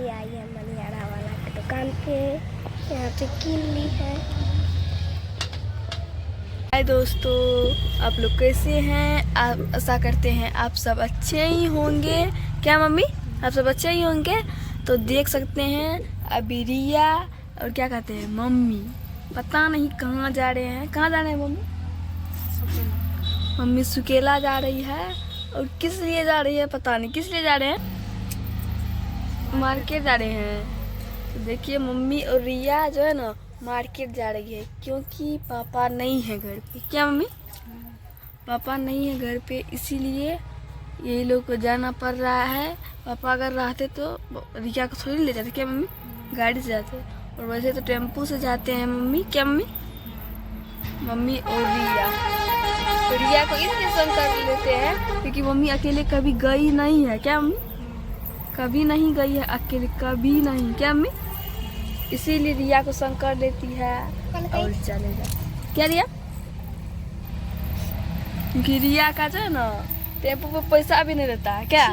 आई है मनिहारा वाला की दुकान पे। यहाँ पे किल्ली है। हाय दोस्तों, आप लोग कैसे हैं? आप आशा करते हैं आप सब अच्छे ही होंगे। क्या मम्मी, आप सब अच्छे ही होंगे। तो देख सकते हैं अभी रिया और क्या कहते हैं मम्मी, पता नहीं कहाँ जा रहे हैं। कहाँ जा रहे हैं मम्मी? मम्मी सुकेला जा रही है। और किस लिए जा रही है पता नहीं, किस लिए जा रहे हैं? मार्केट जा रहे हैं। तो देखिए मम्मी और रिया जो है ना मार्केट जा रही है, क्योंकि पापा नहीं है घर पे। क्या मम्मी? पापा नहीं है घर पे, इसीलिए यही लोग को जाना पड़ रहा है। पापा अगर रहते तो रिया को थोड़ी ले जाते। क्या मम्मी? गाड़ी से जाते, और वैसे तो टेम्पू से जाते हैं मम्मी। क्या मम्मी? मम्मी और रिया, तो रिया को इसलिए संग कर लेते हैं क्योंकि मम्मी अकेले कभी गई नहीं है। क्या मम्मी? कभी नहीं गई है अकेले, कभी नहीं। क्या मम्मी? इसीलिए रिया को संग कर लेती है और चले जाते। क्या रिया? क्योंकि रिया का जो है ना टेम्पो पे पैसा भी नहीं रहता है। क्या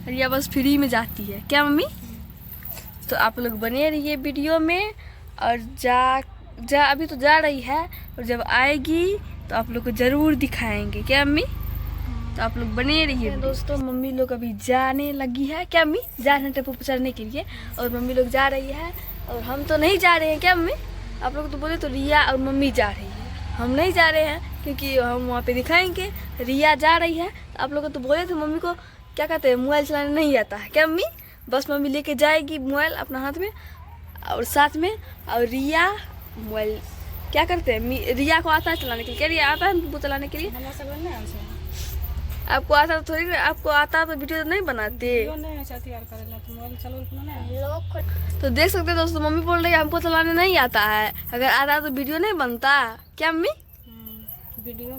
रिया बस फ्री में जाती है। क्या मम्मी? तो आप लोग बने रहिए वीडियो में। और जा अभी तो जा रही है, और जब आएगी तो आप लोग को जरूर दिखाएंगे। क्या मम्मी? तो आप लोग बने रहिए दोस्तों। मम्मी लोग अभी जाने लगी है। क्या मम्मी? जा रहे हैं टेम्पो पे चढ़ने के लिए, और मम्मी लोग जा रही है और हम तो नहीं जा रहे हैं। क्या मम्मी? आप लोग तो बोले तो रिया और मम्मी जा रही है, हम नहीं जा रहे हैं क्योंकि हम वहाँ पे दिखाएंगे। रिया जा रही है। आप लोग तो बोले थे मम्मी को क्या कहते हैं मोबाइल चलाने नहीं आता है। क्या मम्मी? बस मम्मी लेके जाएगी मोबाइल अपना हाथ में और साथ में, और रिया मोबाइल क्या करते हैं, रिया को आता है चलाने के लिए। क्या रिया आता है वो चलाने के लिए? आपको आता तो थोड़ी, आपको आता तो वीडियो नहीं बनाते। तो देख सकते हैं दोस्तों, मम्मी बोल रही है हमको चलाने नहीं आता है, अगर आता तो वीडियो नहीं बनता। क्या मम्मी? वीडियो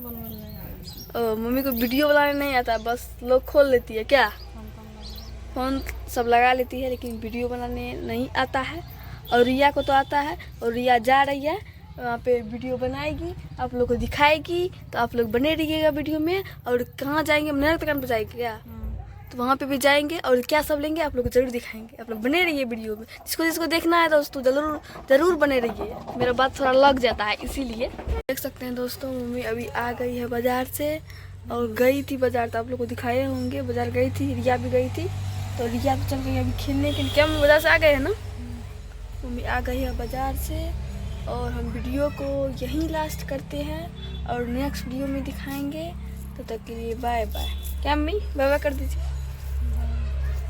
मम्मी को वीडियो बनाने नहीं आता, बस लोग खोल लेती है। क्या फोन सब लगा लेती है, लेकिन वीडियो बनाने नहीं आता है। और रिया को तो आता है, और रिया जा रही है वहाँ पे वीडियो बनाएगी, आप लोग को दिखाएगी। तो आप लोग बने रहिएगा वीडियो में। और कहाँ जाएंगे? मेहनत दुकान पर जाएंगे क्या? तो वहाँ पे भी जाएंगे और क्या सब लेंगे आप लोग को जरूर दिखाएंगे। आप लोग बने रहिए वीडियो में। जिसको देखना है दोस्तों जरूर बने रहिए। मेरा बात थोड़ा लग जाता है इसीलिए। देख सकते हैं दोस्तों मम्मी अभी आ गई है बाजार से, और गई थी बाजार तो आप लोग को दिखाए होंगे। बाजार गई थी, रिया भी गई थी। तो रिया तो चल गई अभी खेलने के लिए। क्या हम बाजार से आ गए हैं ना? मम्मी आ गई है बाजार से, और हम वीडियो को यहीं लास्ट करते हैं और नेक्स्ट वीडियो में दिखाएंगे। तब तक के लिए बाय बाय। क्या मम्मी बाय बाय कर दीजिए।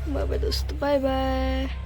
बाय बाय दोस्तों, बाय बाय।